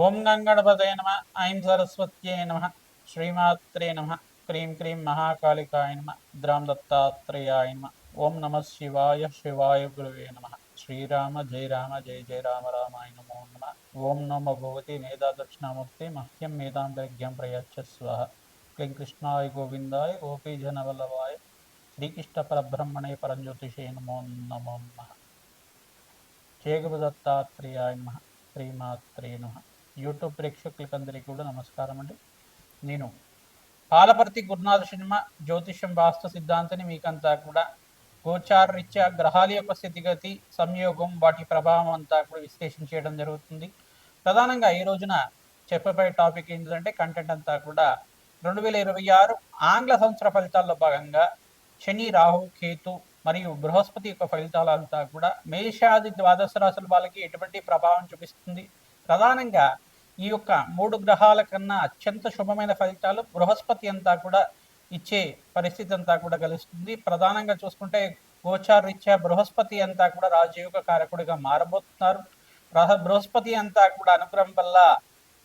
ఓం గంగణపతయ నమ. ఐం సరస్వత్యై నమ. శ్రీమాత్రే నమ. క్రీం క్రీం మహాకాళికాయ నమ. ద్రాం దత్తాత్రేయాయ నమ. ఓం నమ శివాయ శివాయ గురువే నమ. శ్రీరామ జయ రామ జయ జయ రామ రామాయ నమో నమ. ఓం నమో భగవతి మేధా దక్షిణామూర్తి మహ్యం మేధాంతరిజ్ఞం ప్రయచ్చ స్వాహ. క్లీం కృష్ణాయ గోవిందాయ గోపీజనవల్లభాయ శ్రీకృష్ణ పరబ్రహ్మణే పరంజ్యోతిషే నమో నమో నమ. జయ గురు దత్తాత్రేయాయ నమ. శ్రీమాత్రే నమ. యూట్యూబ్ ప్రేక్షకులకందరికీ కూడా నమస్కారం అండి. నేను పాలపర్తి గురునాథ శర్మ జ్యోతిష్యం వాస్తు సిద్ధాంతిని మీకంతా కూడా గోచారరీత్యా గ్రహాల యొక్క స్థితిగతి సంయోగం వాటి ప్రభావం అంతా కూడా విశ్లేషణ చేయడం జరుగుతుంది. ప్రధానంగా ఈ రోజున చెప్పబోయే టాపిక్ ఏంటంటే కంటెంట్ అంతా కూడా 2026 ఆంగ్ల సంవత్సర ఫలితాల్లో భాగంగా శని రాహు కేతు మరియు బృహస్పతి యొక్క ఫలితాలంతా కూడా మేషాది ద్వాదశ రాశుల వాళ్ళకి ఎటువంటి ప్రభావం చూపిస్తుంది. ప్రధానంగా ఈ యొక్క 3 గ్రహాల కన్నా అత్యంత శుభమైన ఫలితాలు బృహస్పతి అంతా కూడా ఇచ్చే పరిస్థితి అంతా కూడా కలుస్తుంది. ప్రధానంగా చూసుకుంటే గోచారరీత్యా బృహస్పతి అంతా కూడా రాజయోగ కారకుడిగా మారబోతున్నారు. బృహస్పతి అంతా కూడా అనుగ్రహం వల్ల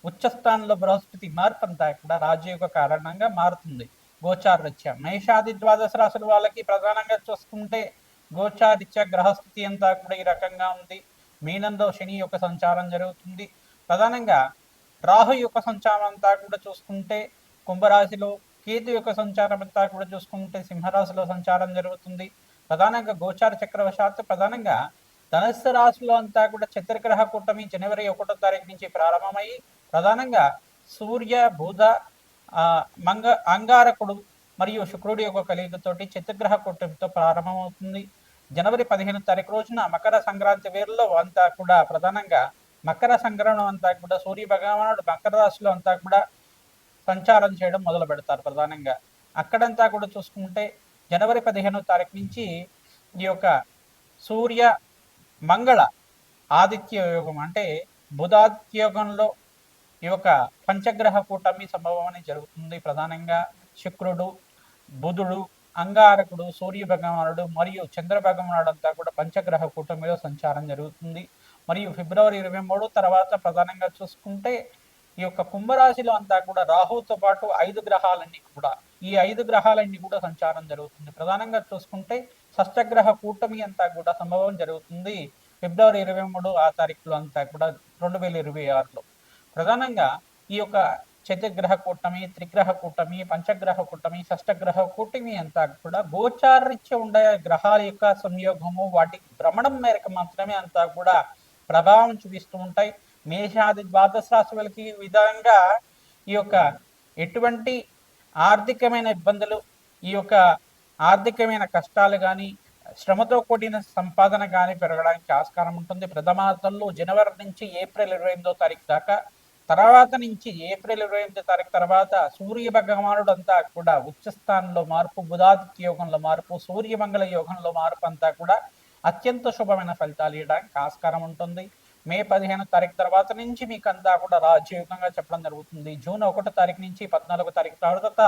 ఉచ్చస్థానంలో బృహస్పతి మార్పు అంతా కూడా రాజయోగ కారణంగా మారుతుంది. గోచారరీత్యా మేషాది ద్వాదశ రాశుల వాళ్ళకి ప్రధానంగా చూసుకుంటే గోచారరీత్యా గ్రహస్థితి అంతా కూడా ఈ రకంగా ఉంది. మీనంలో శని యొక్క సంచారం జరుగుతుంది. ప్రధానంగా రాహు యొక్క సంచారం అంతా కూడా చూసుకుంటే కుంభరాశిలో, కేతు యొక్క సంచారం అంతా కూడా చూసుకుంటే సింహరాశిలో సంచారం జరుగుతుంది. ప్రధానంగా గోచార చక్రవశాత్తు ప్రధానంగా ధనుస్సు రాశిలో అంతా కూడా చతుర్గ్రహ కూటమి జనవరి 1వ తారీఖు నుంచి ప్రారంభమై ప్రధానంగా సూర్య బుధ అంగారకుడు మరియు శుక్రుడి యొక్క కలియుగతోటి చతుర్గ్రహ కూటమితో ప్రారంభమవుతుంది. జనవరి 15వ తారీఖు రోజున మకర సంక్రాంతి వేరులో అంతా కూడా ప్రధానంగా మకర సంక్రమణం అంతా కూడా సూర్య భగవానుడు మకర రాశిలో అంతా కూడా సంచారం చేయడం మొదలు పెడతారు. ప్రధానంగా అక్కడంతా కూడా చూసుకుంటే జనవరి 15వ తారీఖు నుంచి ఈ యొక్క సూర్య మంగళ ఆదిత్య యోగం అంటే బుధాదిత్య యోగంలో ఈ యొక్క పంచగ్రహ కూటమి సంభవం అనేది జరుగుతుంది. ప్రధానంగా శుక్రుడు, బుధుడు, అంగారకుడు, సూర్య భగవానుడు మరియు చంద్ర భగవానుడు అంతా కూడా పంచగ్రహ కూటమిలో సంచారం జరుగుతుంది. మరియు ఫిబ్రవరి 23 తర్వాత ప్రధానంగా చూసుకుంటే ఈ యొక్క కుంభరాశిలో అంతా కూడా రాహుతో పాటు 5 గ్రహాలన్నీ కూడా ఈ 5 గ్రహాలన్నీ కూడా సంచారం జరుగుతుంది. ప్రధానంగా చూసుకుంటే షష్టగ్రహ కూటమి అంతా కూడా సంభవం జరుగుతుంది ఫిబ్రవరి 23 ఆ తారీఖులో అంతా కూడా 2026లో. ప్రధానంగా ఈ యొక్క చతుర్గ్రహ కూటమి, త్రిగ్రహ కూటమి, పంచగ్రహ కూటమి, షష్టగ్రహ కూటమి అంతా కూడా గోచారరీత్యా ఉండే గ్రహాల యొక్క సంయోగము వాటి భ్రమణం మేరకు మాత్రమే అంతా కూడా ప్రభావం చూపిస్తూ ఉంటాయి. మేషాది ద్వాదశ రాశి వాళ్ళకి విధంగా ఈ యొక్క ఎటువంటి ఆర్థికమైన ఇబ్బందులు, ఈ యొక్క ఆర్థికమైన కష్టాలు కానీ శ్రమతో కూడిన సంపాదన కానీ పెరగడానికి ఆస్కారం ఉంటుంది. ప్రథమార్థంలో జనవరి నుంచి ఏప్రిల్ 28వ తారీఖు దాకా, తర్వాత నుంచి ఏప్రిల్ 28వ తారీఖు తర్వాత సూర్య భగవానుడు అంతా కూడా ఉచ్చస్థానంలో మార్పు, బుధాదిత్య యోగంలో మార్పు, సూర్యమంగళ యోగంలో మార్పు అంతా కూడా అత్యంత శుభమైన ఫలితాలు ఇవ్వడానికి ఆస్కారం ఉంటుంది. మే 15వ తారీఖు తర్వాత నుంచి మీకు అంతా కూడా రాజయోగంగా చెప్పడం జరుగుతుంది. జూన్ 1వ తారీఖు నుంచి 14వ తారీఖు తర్వాత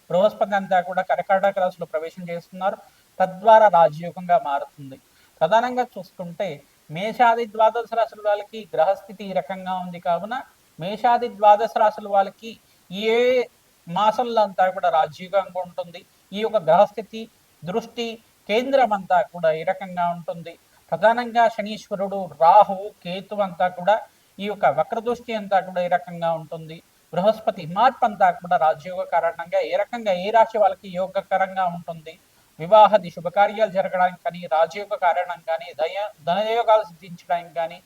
బృహస్పతి అంతా కూడా కర్కాటక రాశిలో ప్రవేశం చేస్తున్నారు. తద్వారా రాజయోగంగా మారుతుంది. ప్రధానంగా చూసుకుంటే మేషాది ద్వాదశ రాశుల వాళ్ళకి గ్రహస్థితి ఈ రకంగా ఉంది కావున మేషాది ద్వాదశ రాశుల వాళ్ళకి ఏ మాసంలో అంతా కూడా రాజయోగంగా ఉంటుంది. ఈ యొక్క గ్రహస్థితి దృష్టి కేంద్రం అంతా కూడా ఈ రకంగా ఉంటుంది. ప్రధానంగా శనీశ్వరుడు, రాహు, కేతు అంతా కూడా ఈ యొక్క వక్రదృష్టి అంతా కూడా ఈ రకంగా ఉంటుంది. బృహస్పతి మార్పు అంతా కూడా రాజయోగ కారణంగా ఏ రకంగా ఏ రాశి వాళ్ళకి యోగకరంగా ఉంటుంది. వివాహాది శుభకార్యాలు జరగడానికి కానీ, రాజయోగ కారణం కానీ, ధనయోగాలు సిద్ధించడానికి కానీ,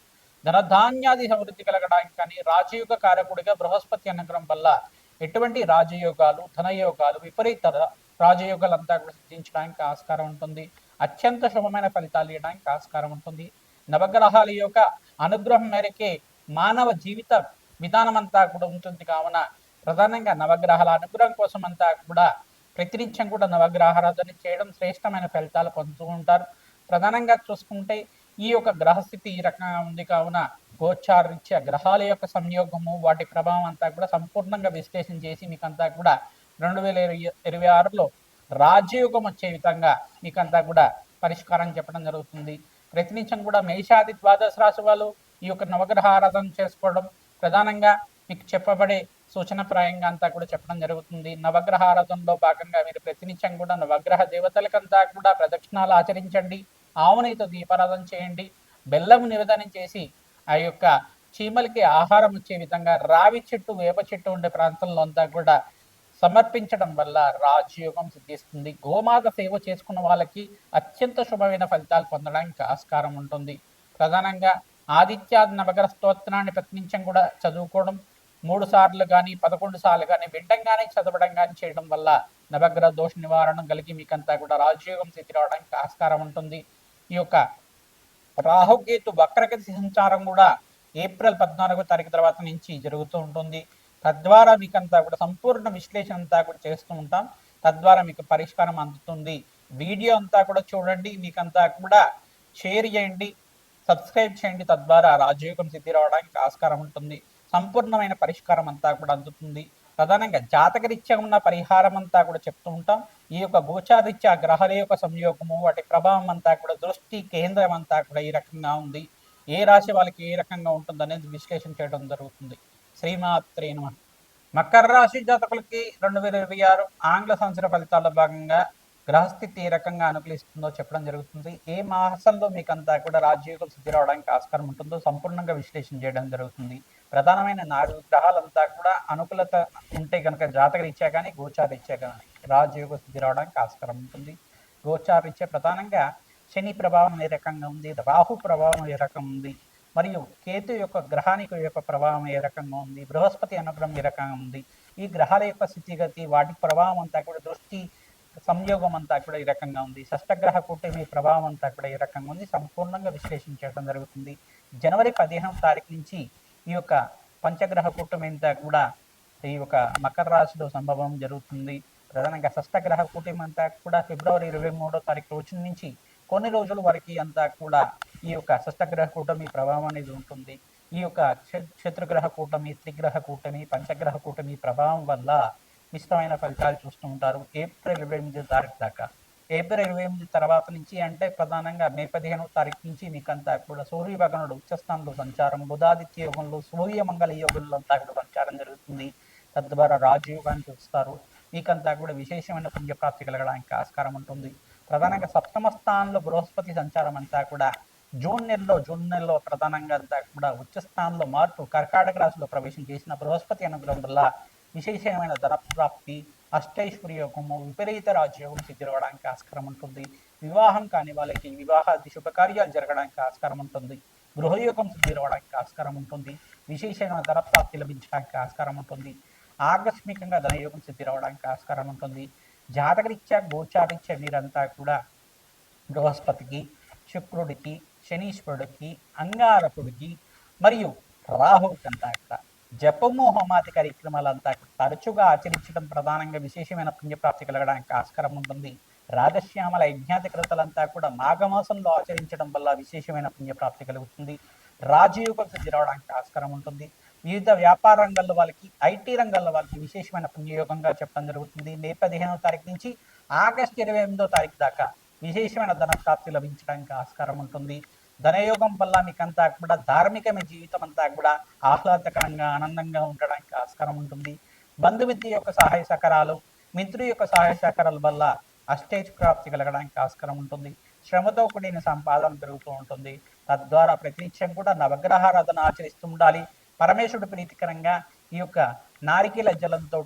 ధనధాన్యాది సమృద్ధి కలగడానికి కానీ రాజయోగ కారకుడిగా బృహస్పతి అనుగ్రహం వల్ల ఎటువంటి రాజయోగాలు, ధనయోగాలు, విపరీత రాజయోగాలు అంతా కూడా సిద్ధించడానికి ఆస్కారం ఉంటుంది. అత్యంత శుభమైన ఫలితాలు ఇవ్వడానికి ఆస్కారం ఉంటుంది. నవగ్రహాల యొక్క అనుగ్రహం మేరకే మానవ జీవిత విధానం అంతా కూడా ఉంటుంది కావున ప్రధానంగా నవగ్రహాల అనుగ్రహం కోసం అంతా కూడా ప్రతినిత్యం కూడా నవగ్రహారాధన చేయడం శ్రేష్టమైన ఫలితాలు పొందుతూ ఉంటారు. ప్రధానంగా చూసుకుంటే ఈ యొక్క గ్రహస్థితి ఈ రకంగా ఉంది కావున గోచారరీత్యా గ్రహాల యొక్క సంయోగము వాటి ప్రభావం అంతా కూడా సంపూర్ణంగా విశ్లేషణ చేసి మీకంతా కూడా 2026లో రాజయోగం వచ్చే విధంగా మీకంతా కూడా పరిష్కారం చెప్పడం జరుగుతుంది. ప్రతినిత్యం కూడా మేషాది ద్వాదశ రాశి వాళ్ళు ఈ యొక్క నవగ్రహ ఆరాధన చేసుకోవడం, ప్రధానంగా మీకు చెప్పబడే సూచనప్రాయంగా అంతా కూడా చెప్పడం జరుగుతుంది. నవగ్రహ ఆరాధనలో భాగంగా మీరు ప్రతినిత్యం కూడా నవగ్రహ దేవతలకంతా కూడా ప్రదక్షిణాలు ఆచరించండి. ఆవునేతో దీపారాధన చేయండి. బెల్లం నివేదనం చేసి ఆ యొక్క చీమలకి ఆహారం వచ్చే విధంగా రావి చెట్టు, వేప చెట్టు ఉండే ప్రాంతంలో అంతా కూడా సమర్పించడం వల్ల రాజయోగం సిద్ధిస్తుంది. గోమాత సేవ చేసుకున్న వాళ్ళకి అత్యంత శుభమైన ఫలితాలు పొందడానికి ఆస్కారం ఉంటుంది. ప్రధానంగా ఆదిత్యాది నవగ్రహ స్తోత్రాన్ని ప్రతినిత్యం కూడా చదువుకోవడం 3 సార్లు కానీ 11 సార్లు కానీ వినడం కానీ చదవడం కానీ చేయడం వల్ల నవగ్రహ దోష నివారణ కలిగి మీకంతా కూడా రాజయోగం స్థితి రావడానికి ఆస్కారం ఉంటుంది. ఈ యొక్క రాహుకేతు వక్రగతి సంచారం కూడా ఏప్రిల్ 14వ తారీఖు తర్వాత నుంచి జరుగుతూ ఉంటుంది. తద్వారా మీకంతా కూడా సంపూర్ణ విశ్లేషణ అంతా కూడా చేస్తూ ఉంటాం. తద్వారా మీకు పరిష్కారం అందుతుంది. వీడియో అంతా కూడా చూడండి, మీకంతా కూడా షేర్ చేయండి, సబ్స్క్రైబ్ చేయండి. తద్వారా రాజయోగం సిద్ధి రావడానికి ఆస్కారం ఉంటుంది. సంపూర్ణమైన పరిష్కారం అంతా కూడా అందుతుంది. ప్రధానంగా జాతకరీత్యా ఉన్న పరిహారం అంతా కూడా చెప్తూ ఉంటాం. ఈ యొక్క గోచారీత్యా గ్రహాల యొక్క సంయోగము, వాటి ప్రభావం అంతా కూడా దృష్టి కేంద్రం అంతా కూడా ఈ రకంగా ఉంది. ఏ రాశి వాళ్ళకి ఏ రకంగా ఉంటుంది అనేది విశ్లేషణ చేయడం జరుగుతుంది. శ్రీమాత్రే నమః. మకర రాశి జాతకులకి 2026 ఆంగ్ల సంవత్సర ఫలితాల్లో భాగంగా గ్రహస్థితి ఏ రకంగా అనుకూలిస్తుందో చెప్పడం జరుగుతుంది. ఏ మాసంలో మీకంతా కూడా రాజయోగం సిద్ధి రావడానికి ఆస్కారం ఉంటుందో సంపూర్ణంగా విశ్లేషణ చేయడం జరుగుతుంది. ప్రధానమైన 4 గ్రహాలంతా కూడా అనుకూలత ఉంటే కనుక జాతకరీత్యా కానీ గోచారీత్యా కానీ రాజయోగ సిద్ధి రావడానికి ఆస్కారం ఉంటుంది. గోచారీత్యా ప్రధానంగా శని ప్రభావం ఏ రకంగా ఉంది, రాహు ప్రభావం ఏ రకం ఉంది, మరియు కేతు యొక్క గ్రహానికి యొక్క ప్రభావం ఏ రకంగా ఉంది, బృహస్పతి అనుగ్రహం ఏ రకంగా ఉంది, ఈ గ్రహాల యొక్క స్థితిగతి, వాటి ప్రభావం అంతా కూడా దృష్టి సంయోగం అంతా కూడా ఈ రకంగా ఉంది, షష్టగ్రహ కూటమి ప్రభావం అంతా కూడా ఈ రకంగా ఉంది, సంపూర్ణంగా విశ్లేషించడం జరుగుతుంది. జనవరి 15వ తారీఖు నుంచి ఈ యొక్క పంచగ్రహ కూటమి అంతా కూడా ఈ యొక్క మకర రాశిలో సంభవం జరుగుతుంది. ప్రధానంగా షష్టగ్రహ కూటమి అంతా కూడా ఫిబ్రవరి 23వ తారీఖు రోజు నుంచి కొన్ని రోజుల వరకు అంతా కూడా ఈ యొక్క షష్టగ్రహ కూటమి ప్రభావం అనేది ఉంటుంది. ఈ యొక్క శత్రుగ్రహ కూటమి, త్రిగ్రహ కూటమి, పంచగ్రహ కూటమి ప్రభావం వల్ల మిశ్రమైన ఫలితాలు చూస్తూ ఉంటారు ఏప్రిల్ 28వ తారీఖు దాకా. ఏప్రిల్ 28 తర్వాత నుంచి అంటే ప్రధానంగా మే 15వ తారీఖు నుంచి మీకంతా కూడా సూర్య భగవానుడు ఉచ్చస్థానంలో సంచారం, బుధాదిత్య యోగంలో, సూర్యమంగళ యోగంలో అంతా కూడా సంచారం జరుగుతుంది. తద్వారా రాజయోగాన్ని చూస్తారు. మీకంతా కూడా విశేషమైన పుణ్యప్రాప్తి కలగడానికి ఆస్కారం ఉంటుంది. ప్రధానంగా సప్తమ స్థానంలో బృహస్పతి సంచారం అంతా కూడా జూన్ నెలలో ప్రధానంగా అంతా కూడా ఉచ్చ స్థానంలో మార్పు కర్కాటక రాశిలో ప్రవేశం చేసిన బృహస్పతి అనుగ్రహం వల్ల విశేషమైన ధనప్రాప్తి, అష్టైశ్వర్యోగము, విపరీత రాజయోగం సిద్ధిరవడానికి ఆస్కారం ఉంటుంది. వివాహం కాని వాళ్ళకి వివాహాది శుభకార్యాలు జరగడానికి ఆస్కారం ఉంటుంది. గృహయోగం సిద్ధిరవడానికి ఆస్కారం ఉంటుంది. విశేషమైన ధనప్రాప్తి లభించడానికి ఆస్కారం ఉంటుంది. ఆకస్మికంగా ధనయోగం సిద్ధి రావడానికి ఆస్కారం ఉంటుంది. జాతకరీత్యా గోచారీత్యా మీరంతా కూడా బృహస్పతికి, శుక్రుడికి, శనీశ్వరుడికి, అంగారకుడికి మరియు రాహువుకి అంతా కూడా జపము, హోమాది కార్యక్రమాలంతా తరచుగా ఆచరించడం ప్రధానంగా విశేషమైన పుణ్యప్రాప్తి కలగడానికి ఆస్కారం ఉంటుంది. రాజశ్యామల యజ్ఞాతి కృతలంతా కూడా మాఘమాసంలో ఆచరించడం వల్ల విశేషమైన పుణ్యప్రాప్తి కలుగుతుంది. రాజయోగం సిద్ధి రావడానికి ఆస్కారం ఉంటుంది. వివిధ వ్యాపార రంగాల్లో వాళ్ళకి, ఐటీ రంగాల్లో వాళ్ళకి విశేషమైన పుణ్యయోగంగా చెప్పడం జరుగుతుంది. మే 15వ తారీఖు నుంచి ఆగస్టు 28వ తారీఖు దాకా విశేషమైన ధన ప్రాప్తి లభించడానికి ఆస్కారం ఉంటుంది. ధనయోగం వల్ల మీకంతా కూడా ధార్మికమైన జీవితం అంతా కూడా ఆహ్లాదకరంగా, ఆనందంగా ఉండడానికి ఆస్కారం ఉంటుంది. బంధుమిత్రుల యొక్క సహాయ సహకారాలు, మిత్రుల యొక్క సహాయ సహకారాల వల్ల అష్టైష్ ప్రాప్తి కలగడానికి ఆస్కారం ఉంటుంది. శ్రమతో కూడిన సంపాదన పెరుగుతూ ఉంటుంది. తద్వారా ప్రతినిత్యం కూడా నవగ్రహారాధన ఆచరిస్తూ ఉండాలి. పరమేశ్వరుడు ప్రీతికరంగా ఈ యొక్క నారికేల జలంతో,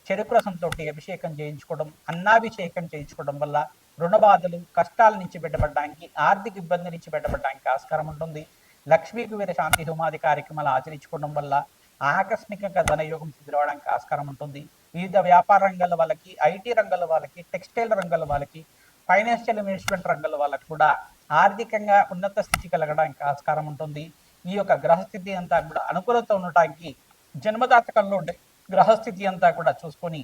చెరుకు రసంతో అభిషేకం చేయించుకోవడం, అన్నాభిషేకం చేయించుకోవడం వల్ల రుణ బాధలు, కష్టాల నుంచి బయటపడడానికి, ఆర్థిక ఇబ్బంది నుంచి బయటపడడానికి ఆస్కారం ఉంటుంది. లక్ష్మీ కుబేర శాంతి హోమాది కార్యక్రమాలు ఆచరించుకోవడం వల్ల ఆకస్మికంగా ధనయోగం సిద్ధిరవడానికి ఆస్కారం ఉంటుంది. వివిధ వ్యాపార రంగాల వాళ్ళకి, ఐటీ రంగాల వాళ్ళకి, టెక్స్టైల్ రంగాల వాళ్ళకి, ఫైనాన్షియల్ ఇన్వెస్ట్మెంట్ రంగాల వాళ్ళకి కూడా ఆర్థికంగా ఉన్నత స్థితి కలగడానికి ఆస్కారం ఉంటుంది. ఈ యొక్క గ్రహస్థితి అంతా కూడా అనుకూలత ఉండటానికి జన్మజాతకంలో ఉండే గ్రహస్థితి అంతా కూడా చూసుకొని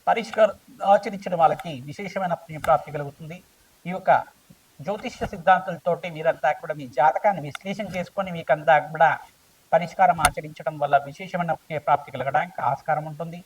పరిష్కారం ఆచరించిన వాళ్ళకి విశేషమైన ప్రాప్తి కలుగుతుంది. ఈ యొక్క జ్యోతిష్య సిద్ధాంతాలతోటి మీరంతా కూడా మీ జాతకాన్ని విశ్లేషణ చేసుకొని మీకంతా కూడా పరిష్కారం ఆచరించడం వల్ల విశేషమైన ప్రాప్తి కలగడానికి ఆస్కారం ఉంటుంది.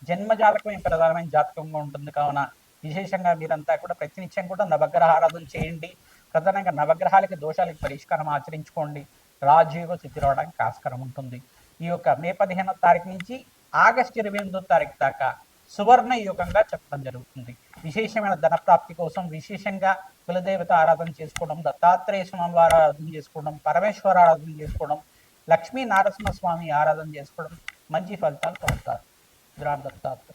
జన్మ జాతకమే ప్రధానమైన జాతకంగా ఉంటుంది. కావున విశేషంగా మీరంతా కూడా ప్రతినిత్యం కూడా నవగ్రహ ఆరాధన చేయండి. ప్రధానంగా నవగ్రహాలకి, దోషాలకి పరిష్కారం ఆచరించుకోండి. రాజయోగ సిద్ధి రావడానికి ఆస్కారం ఉంటుంది. ఈ యొక్క మే 15వ తారీఖు నుంచి ఆగస్టు 28వ తారీఖు దాకా సువర్ణ యుగంగా చెప్పడం జరుగుతుంది. విశేషమైన ధన ప్రాప్తి కోసం విశేషంగా కులదేవత ఆరాధన చేసుకోవడం, దత్తాత్రేయ స్వామి వారి ఆరాధన చేసుకోవడం, పరమేశ్వర ఆరాధన చేసుకోవడం, లక్ష్మీ నారసింహ స్వామి ఆరాధన చేసుకోవడం మంచి ఫలితాలు పొందుతారు. దత్తాత్రేయ